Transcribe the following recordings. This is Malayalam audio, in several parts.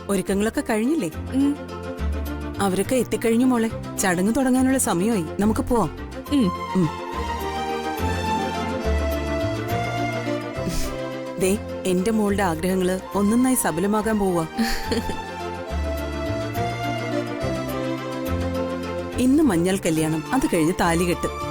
ഒരുക്കങ്ങളൊക്കെ കഴിഞ്ഞില്ലേ? അവരൊക്കെ എത്തിക്കഴിഞ്ഞു മോളെ. ചടങ്ങ് തുടങ്ങാനുള്ള സമയമായി. നമുക്ക് പോവാം. ദേ, എന്റെ മോളുടെ ആഗ്രഹങ്ങള് ഒന്നൊന്നായി സഫലമാകാൻ പോവാ. ഇന്ന് മഞ്ഞൾ കല്യാണം, അത് കഴിഞ്ഞ് താലികെട്ട്.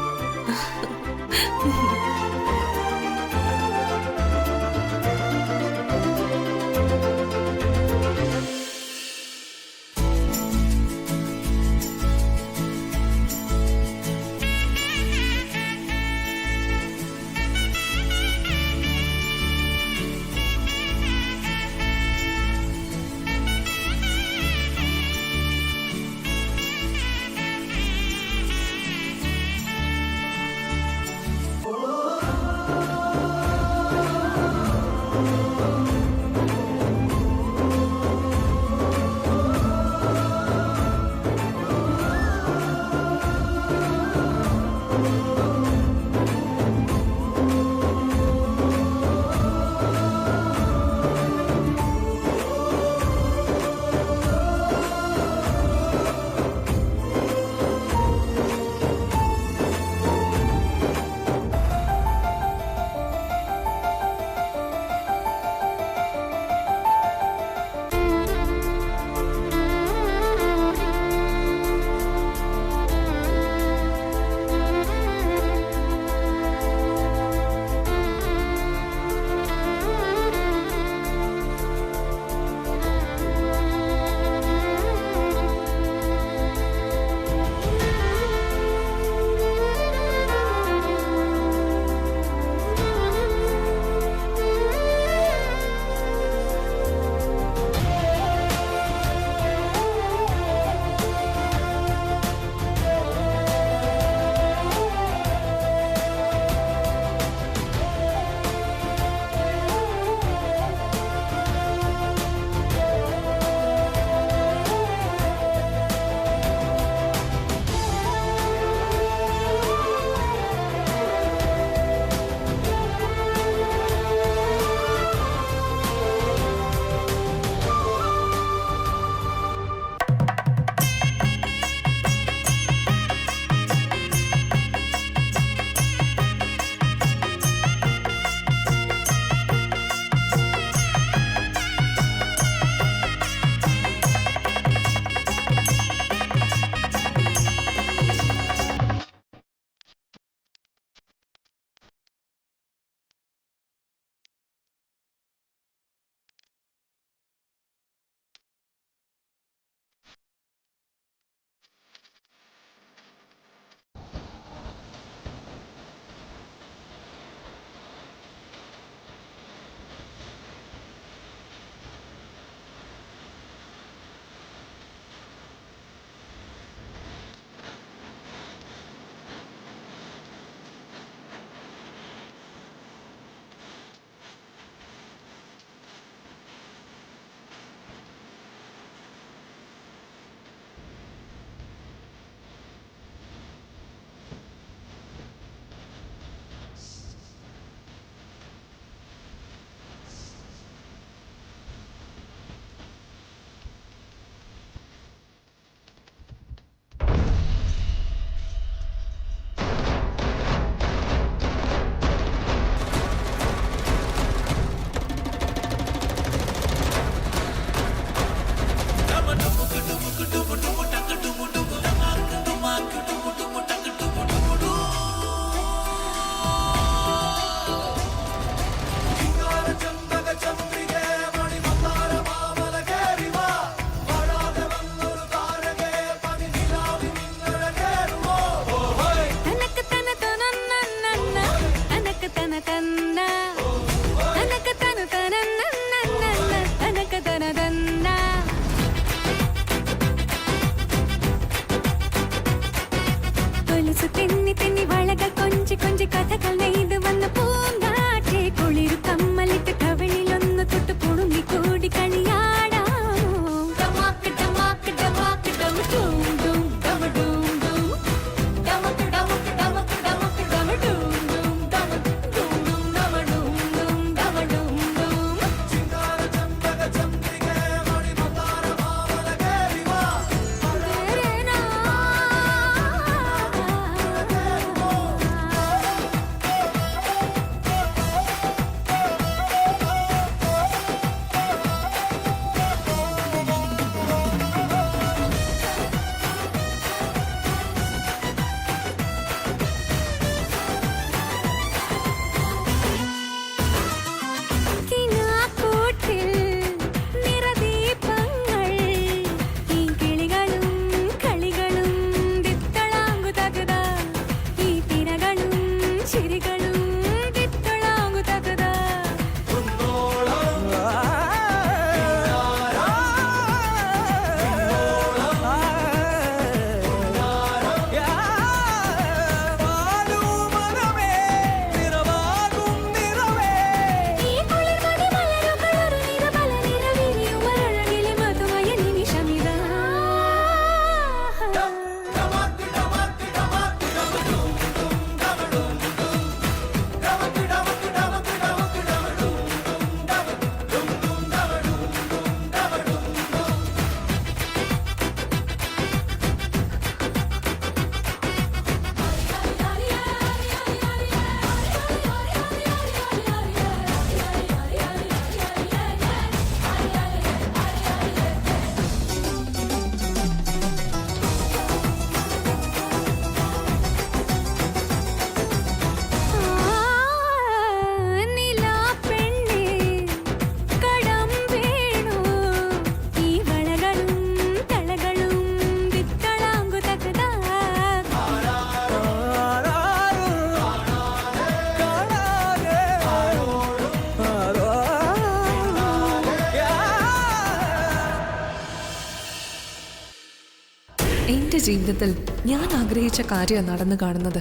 എന്റെ ജീവിതത്തിൽ ഞാൻ ആഗ്രഹിച്ച കാര്യം നടന്നു കാണുന്നത്.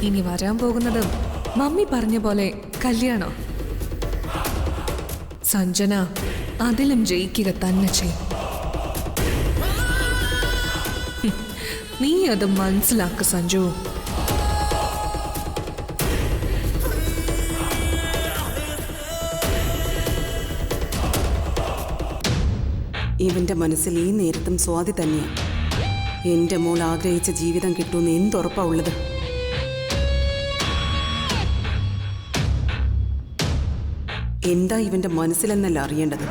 ഇനി വരാൻ പോകുന്നതും മമ്മി പറഞ്ഞ പോലെ കല്യാണം. സഞ്ജന അതിലും ജയിക്കുക തന്നെ ചെയ്യും. നീ അത് മനസ്സിലാക്ക് സഞ്ജു. ഇവന്റെ മനസ്സിൽ ഈ നേരത്തും സ്വാതി തന്നെയാണ്. എന്റെ മോൾ ആഗ്രഹിച്ച ജീവിതം കിട്ടുമെന്ന് എന്തുറപ്പാ ഉള്ളത്? എന്താ ഇവന്റെ മനസ്സിലെന്നല്ല അറിയേണ്ടത്,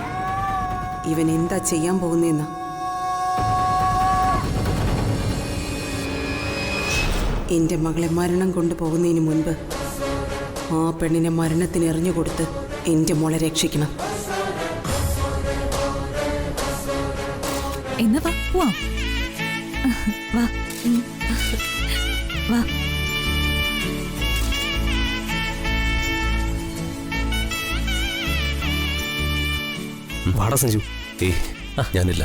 ഇവൻ എന്താ ചെയ്യാൻ പോകുന്നതെന്ന്. എന്റെ മകളെ മരണം കൊണ്ടുപോകുന്നതിന് മുൻപ് ആ പെണ്ണിനെ മരണത്തിന് എറിഞ്ഞുകൊടുത്ത് എന്റെ മോളെ രക്ഷിക്കണം. എന്നാ വാ പോവാം. വാ വാ. വാടാ സഞ്ജു. ഞാനില്ല.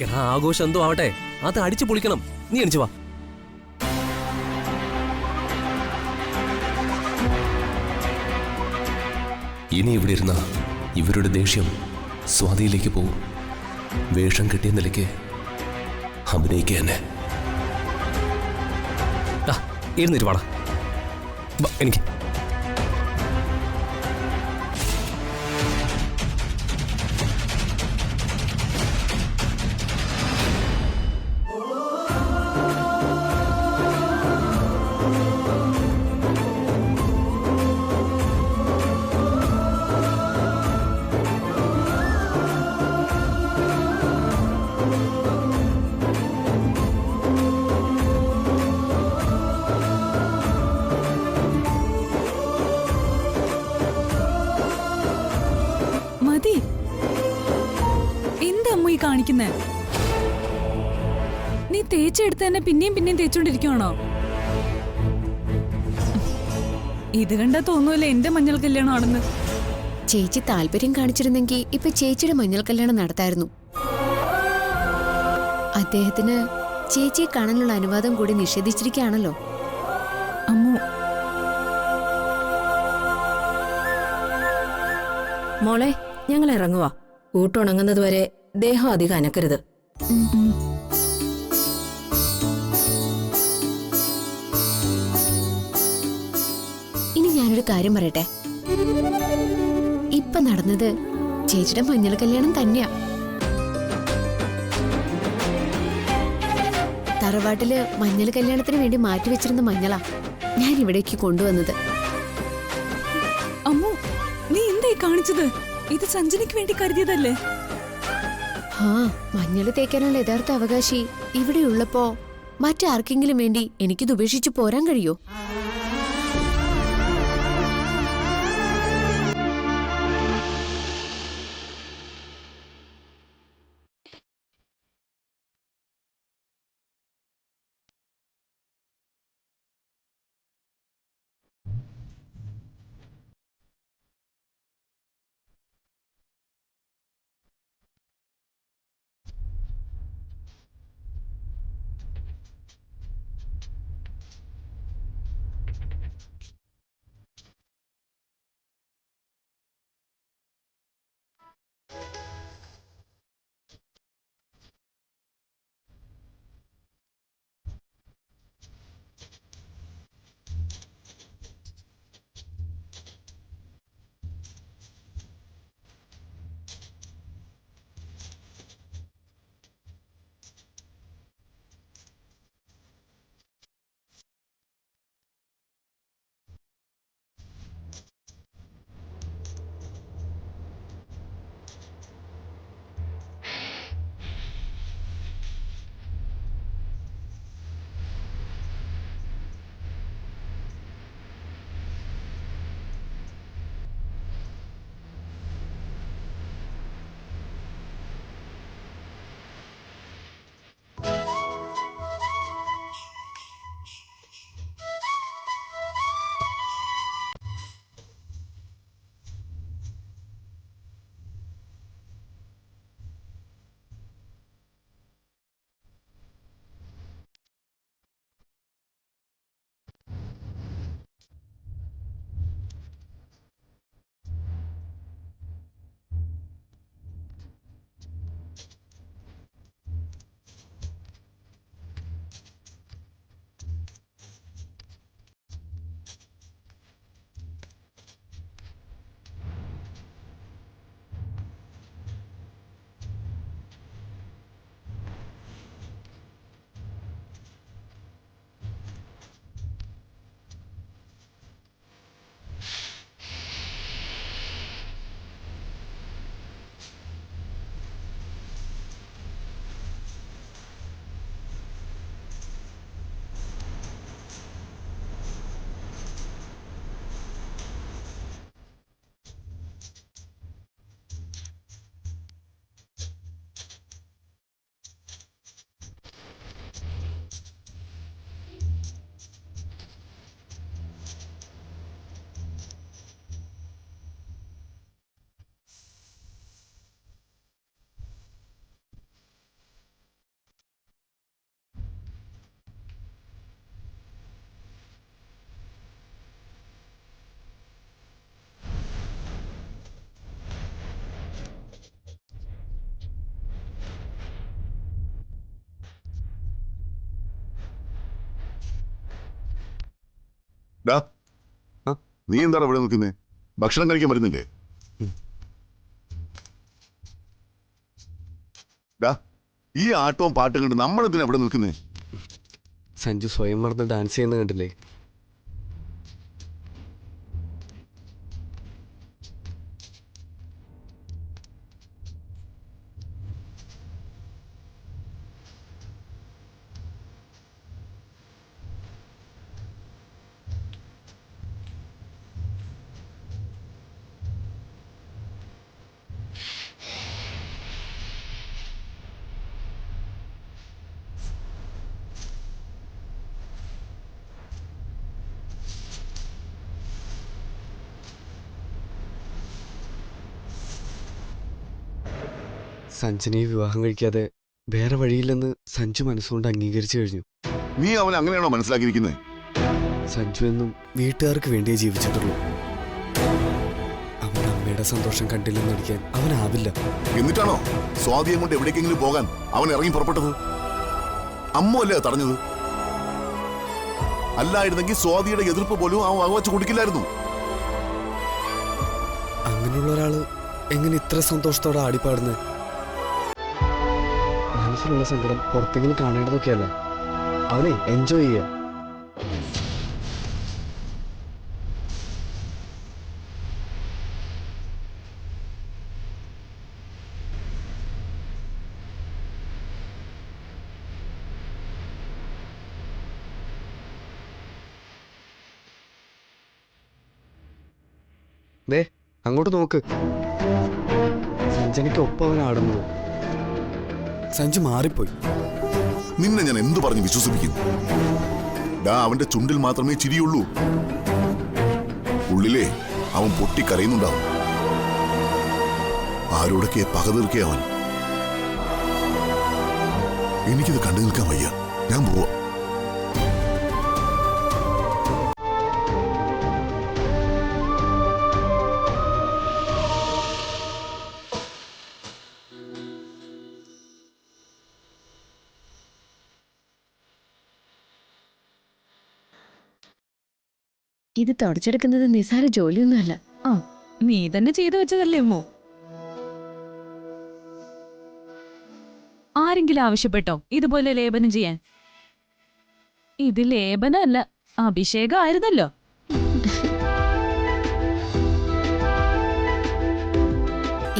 എടാ ആഘോഷം എന്തോ ആവട്ടെ, അത് അടിച്ചു പൊളിക്കണം. നീ അടിച്ചു വാ. ഇനി ഇവിടെ ഇരുന്ന ഇവരുടെ ദേഷ്യം സ്വാതിയിലേക്ക് പോകും. വേഷം കിട്ടിയ നിലയ്ക്ക് അഭിനയിക്കുക തന്നെ. എഴുന്നേറ്റ് വാടാ. എനിക്ക് കാണിക്കുന്നേ. നീ തേച്ചെടുത്ത് തന്നെ പിന്നെയും പിന്നെയും തേച്ചോണ്ടിരിക്കുവാണോ? ഇത് കണ്ടാ തോന്നൂല്ലേ എന്റെ മഞ്ഞൾ കല്യാണമാണെന്ന്. ചേച്ചി താല്പര്യം കാണിച്ചിരുന്നെങ്കിൽ ഇപ്പൊ ചേച്ചിയുടെ മഞ്ഞൾ കല്യാണം നടത്തായിരുന്നു. അദ്ദേഹത്തിന് ചേച്ചിയെ കാണാനുള്ള അനുവാദം കൂടി നിഷേധിച്ചിരിക്കുകയാണല്ലോ. അമ്മു, മോളെ ഞങ്ങൾ ഇറങ്ങുവാ. ഊട്ടുണങ്ങുന്നത് വരെ ദേഹം അധികം അനക്കരുത്. ഇനി ഞാനൊരു കാര്യം പറയട്ടെ. ഇപ്പൊ നടന്നത് ചേച്ചിയുടെ മഞ്ഞൾ കല്യാണം തന്നെയാ. തറവാട്ടില് മഞ്ഞൾ കല്യാണത്തിന് വേണ്ടി മാറ്റിവെച്ചിരുന്ന മഞ്ഞളാ ഞാൻ ഇവിടേക്ക് കൊണ്ടുവന്നത്. അമ്മു, നീ എന്തായി കാണിച്ചത്? ഇത് സഞ്ജനയ്ക്ക് വേണ്ടി കരുതിയതല്ലേ? മഞ്ഞൾ തേക്കാനുള്ള യഥാർത്ഥ അവകാശി ഇവിടെ ഉള്ളപ്പോ മറ്റാർക്കെങ്കിലും വേണ്ടി എനിക്കിത് ഉപേക്ഷിച്ചു പോരാൻ കഴിയോ? ഡാ നീ എന്താണ് ഇവിടെ നിൽക്കുന്നേ? ഭക്ഷണം കഴിക്കാൻ വരുന്നില്ലേ? ഡാ ഈ ആട്ടവും പാട്ടും കണ്ട് നമ്മളെന്തിനാ ഇവിടെ നിൽക്കുന്നേ? സഞ്ജു സ്വയം മറന്ന് ഡാൻസ് ചെയ്യുന്ന കണ്ടില്ലേ? സഞ്ജനെ വിവാഹം കഴിക്കാതെ വേറെ വഴിയില്ലെന്ന് സഞ്ജു മനസ്സുകൊണ്ട് അംഗീകരിച്ചു കഴിഞ്ഞു. നീ അവൻ അങ്ങനെയാണോ മനസ്സിലാക്കിയിരിക്കുന്നത്? സഞ്ജു എന്നും വീട്ടുകാർക്ക് വേണ്ടിയേ ജീവിച്ചിട്ടുള്ളൂ. അവൻ അമ്മയുടെ സന്തോഷം കണ്ടില്ലെന്ന് നടിക്കാൻ അവനാവില്ല. എന്നിട്ടാണോ സ്വാതിയെ കൊണ്ട് എവിടേക്കെങ്കിലും പോകാൻ അവൻ ഇറങ്ങി പുറപ്പെട്ടത്? അമ്മ അല്ലേ തടഞ്ഞത്? അല്ലായിരുന്നെങ്കിൽ സ്വാതിയുടെ എതിർപ്പ് പോലും അവൻ വകവച്ച് കുടിക്കില്ലായിരുന്നു. അങ്ങനെയുള്ള ഒരാള് എങ്ങനെ ഇത്ര സന്തോഷത്തോടെ ആടിപ്പാടുന്നത്? മനസ്സിലുള്ള സങ്കടം പുറത്തെങ്കിലും കാണേണ്ടതൊക്കെയല്ല. അവനെ എൻജോയ് ചെയ്യാം. ദേ അങ്ങോട്ട് നോക്ക്. സഞ്ജനയ്ക്കൊപ്പം അവൻ ആടുന്നത്. സഞ്ജു മാറിപ്പോയി. നിന്നെ ഞാൻ എന്തു പറഞ്ഞ് വിശ്വസിപ്പിക്കും? ഡാ അവന്റെ ചുണ്ടിൽ മാത്രമേ ചിരിയുള്ളൂ. ഉള്ളിലെ അവൻ പൊട്ടിക്കരയുന്നുണ്ടാവും. ആരോടൊക്കെ പക തീർക്കേ അവൻ. എനിക്കിത് കണ്ടു നിൽക്കാൻ വയ്യ. ഞാൻ പോവാ. ഇത് തുടച്ചെടുക്കുന്നത് നിസ്സാര ജോലിയൊന്നുമല്ല. ആ നീ തന്നെ ചെയ്തു വെച്ചതല്ലേ അമ്മോ? ആരെങ്കിലും ആവശ്യപ്പെട്ടോ ഇതുപോലെ ലേപനം ചെയ്യാൻ? ഇത് ലേപനമല്ല, അഭിഷേകം ആയിരുന്നല്ലോ.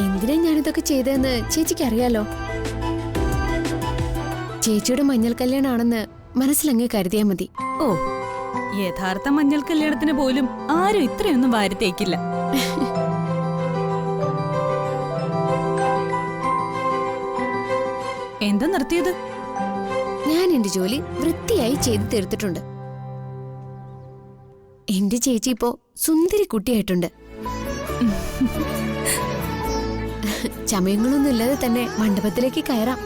എന്തിനാ ഞാനിതൊക്കെ ചെയ്തതെന്ന് ചേച്ചിക്ക് അറിയാലോ. ചേച്ചിയുടെ മഞ്ഞൾ കല്യാണാണെന്ന് മനസ്സിലങ്ങ് കരുതിയാ മതി. ഓ, യഥാർത്ഥ മഞ്ഞൾ കല്യാണത്തിന് പോലും ആരും ഇത്രയൊന്നും വാരിത്തേക്കില്ല. എന്താ നിർത്തിയത്? ഞാൻ എന്റെ ജോലി വൃത്തിയായി ചെയ്തു തീർത്തിട്ടുണ്ട്. എന്റെ ചേച്ചി ഇപ്പോ സുന്ദരി കുട്ടിയായിട്ടുണ്ട്. ചമയങ്ങളൊന്നും ഇല്ലാതെ തന്നെ മണ്ഡപത്തിലേക്ക് കയറാം.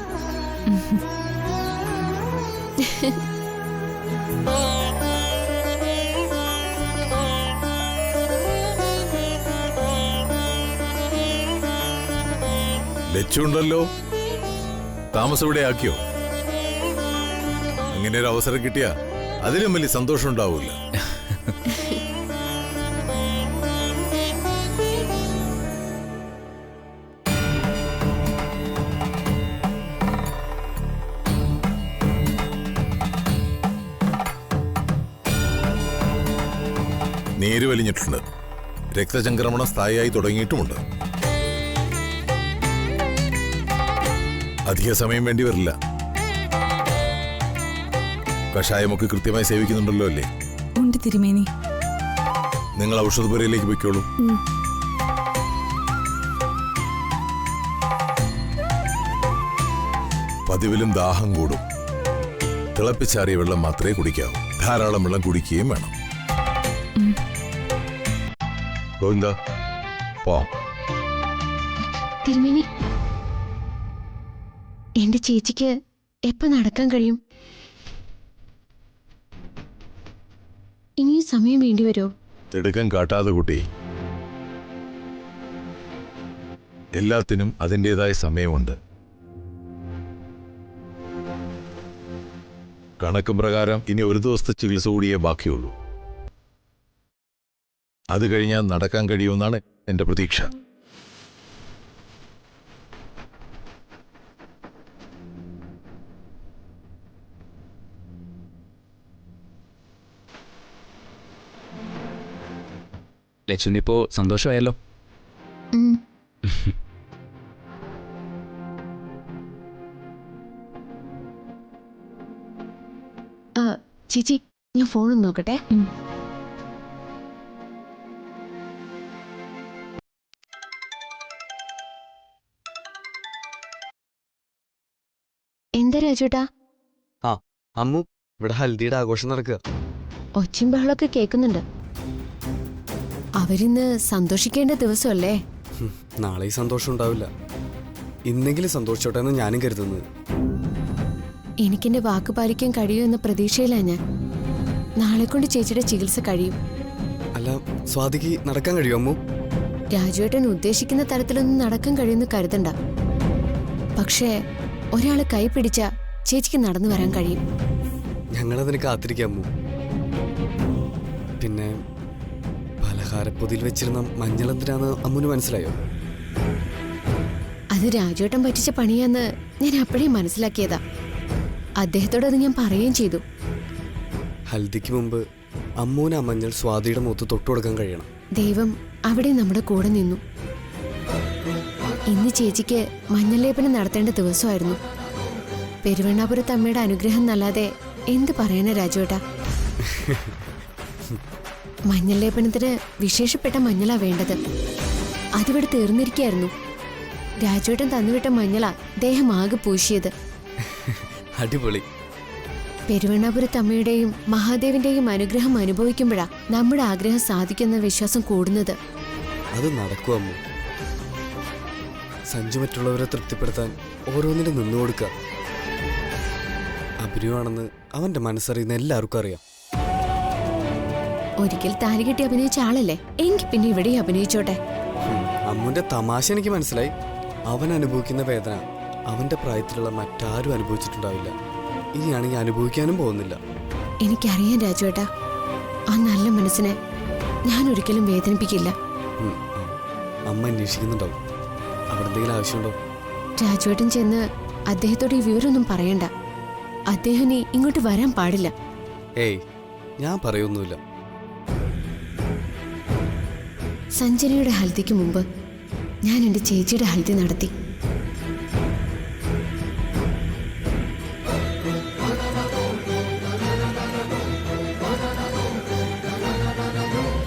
ലച്ചുണ്ടല്ലോ, താമസം ഇവിടെ ആക്കിയോ? ഇങ്ങനെ ഒരു അവസരം കിട്ടിയാ അതിലും വലിയ സന്തോഷം ഉണ്ടാവൂല. നീര് വലിഞ്ഞിട്ടുണ്ട്. രക്തചംക്രമണം സ്ഥായിയായി തുടങ്ങിയിട്ടുമുണ്ട്. അധിക സമയം വേണ്ടി വരില്ല. കഷായമൊക്കെ കൃത്യമായി സേവിക്കുന്നുണ്ടല്ലോ അല്ലേ? ഉണ്ട് തിരുമേനി. നിങ്ങൾ ഔഷധപുരയിലേക്ക് പോയിക്കോളൂ. പതിവിലും ദാഹം കൂടും. തിളപ്പിച്ചാറിയ വെള്ളം മാത്രമേ കുടിക്കാവൂ. ധാരാളം വെള്ളം കുടിക്കുകയും വേണം. ഗോവിന്ദ, പോവാം. തിരുമേനി, എന്റെ ചേച്ചിക്ക് എപ്പോ നടക്കാൻ കഴിയും? ഇനിയും സമയം വേണ്ടി വരുമോ? തിടുക്കം കാട്ടാതെ കുട്ടി. എല്ലാത്തിനും അതിൻ്റെതായ സമയമുണ്ട്. കണക്കും പ്രകാരം ഇനി ഒരു ദിവസത്തെ ചികിത്സ കൂടിയേ ബാക്കിയുള്ളൂ. അത് കഴിഞ്ഞാൽ നടക്കാൻ കഴിയുമെന്നാണ് എന്റെ പ്രതീക്ഷ. ലക്ഷ്മിപ്പോ സന്തോഷമായല്ലോ. ചേച്ചി ഞാൻ ഫോൺ നോക്കട്ടെ. എന്താ രാജുട്ടാ? ആ അമ്മു, ഇവിടെ ഹൽദിയുടെ ആഘോഷം നടക്കുക. ഒച്ചയും ബഹളമൊക്കെ കേൾക്കുന്നുണ്ട്. അവരിന്ന് സന്തോഷിക്കേണ്ട ദിവസമല്ലേ? നാളെ ഈ സന്തോഷം ഉണ്ടാവില്ല. ഇന്നെങ്കിലും സന്തോഷിച്ചോട്ടെ എന്ന് ഞാനും കരുതുന്നത്. എനിക്കെന്റെ വാക്ക് പാലിക്കാൻ കഴിയുമെന്ന പ്രതീക്ഷയിലാണ് ഞാൻ. നാളെ കൊണ്ട് ചേച്ചിയുടെ ചികിത്സ കഴിയും. അല്ല, സ്വാതിക്ക് നടക്കാൻ കഴിയും അമ്മു? രാജുവേട്ടൻ ഉദ്ദേശിക്കുന്ന തരത്തിലൊന്നും നടക്കാൻ കഴിയുമെന്ന് കരുതണ്ട. പക്ഷേ ഒരാള് കൈ പിടിച്ച ചേച്ചിക്ക് നടന്നു വരാൻ കഴിയും. ഞങ്ങളതിന് കാത്തിരിക്കാം അമ്മു. പിന്നെ പലഹാരപ്പൊതിയിൽ വെച്ചിരുന്ന മഞ്ഞൾ എന്തിനാന്ന് അമ്മുന് മനസ്സിലായോ? അത് രാജുവേട്ടൻ പറ്റിച്ച പണിയാന്ന് ഞാൻ അപ്പോഴേ മനസ്സിലാക്കിയതാ. അദ്ദേഹത്തോട് അത് ഞാൻ പറയുകയും ചെയ്തു. ഹൽദിക്ക് മുമ്പ് അമ്മൂന് ആ മഞ്ഞൾ സ്വാതിയുടെ മുഖത്ത് തൊട്ടുകൊടുക്കാൻ കഴിയണം. ദൈവം അവിടെ നമ്മുടെ കൂടെ നിന്നു. ഇന്ന് ചേച്ചിക്ക് മഞ്ഞൾ ലേപനം നടത്തേണ്ട ദിവസമായിരുന്നു. പെരുവണ്ണാപുരത്ത് അമ്മയുടെ അനുഗ്രഹം നല്ലാതെ എന്ത് പറയാനാ രാജുവേട്ടാ? മഞ്ഞൾ ലേപനത്തിന് വിശേഷപ്പെട്ട മഞ്ഞളാ വേണ്ടത്. അതിവിടെ തീർന്നിരിക്കായിരുന്നു. രാജുവേട്ടൻ തന്നുവിട്ട മഞ്ഞളാ ദേഹം ആകെ പൂശിയത്. അടിപൊളി. പെരുവണ്ണാപുരത്ത് അമ്മയുടെയും മഹാദേവിന്റെയും അനുഗ്രഹം അനുഭവിക്കുമ്പോഴാ നമ്മുടെ ആഗ്രഹം സാധിക്കുന്ന വിശ്വാസം കൂടുന്നത്. അത് നടക്കും അമ്മു. സഞ്ജു മറ്റുള്ളവരെ തൃപ്തിപ്പെടുത്താൻ ഓരോന്നിനും നിന്നു കൊടുക്കുക. അഭിനയമാണെന്ന് അവന്റെ മനസ്സറിയുന്ന എല്ലാവർക്കും അറിയാം. ഒരിക്കൽ താലി കെട്ടി അഭിനയിച്ച ആളല്ലേ, എങ്കിൽ പിന്നെ ഇവിടെ അഭിനയിച്ചോട്ടെ. അമ്മുന്റെ തമാശ എനിക്ക് മനസ്സിലായി. അവൻ അനുഭവിക്കുന്ന വേദന അവന്റെ പ്രായത്തിലുള്ള മറ്റാരും അനുഭവിച്ചിട്ടുണ്ടാവില്ല. ഇനിയാണെങ്കിൽ അനുഭവിക്കാനും പോകുന്നില്ല. എനിക്കറിയാം രാജുവേട്ടാ, ആ നല്ല മനസ്സിനെ ഞാൻ ഒരിക്കലും വേദനിപ്പിക്കില്ല. അമ്മ അന്വേഷിക്കുന്നുണ്ടാവും. അവിടെ എന്തെങ്കിലും ആവശ്യമുണ്ടോ? രാജുവേട്ടൻ ചെന്ന് അദ്ദേഹത്തോട് ഈ വിവരമൊന്നും പറയണ്ട. അദ്ദേഹം നീ ഇങ്ങോട്ട് വരാൻ പാടില്ല. ഏയ്, ഞാൻ പറയൊന്നുമില്ല. സഞ്ജനയുടെ ഹൽദിക്ക് മുമ്പ് ഞാൻ എൻ്റെ ചേച്ചിയുടെ ഹൽദി നടത്തി.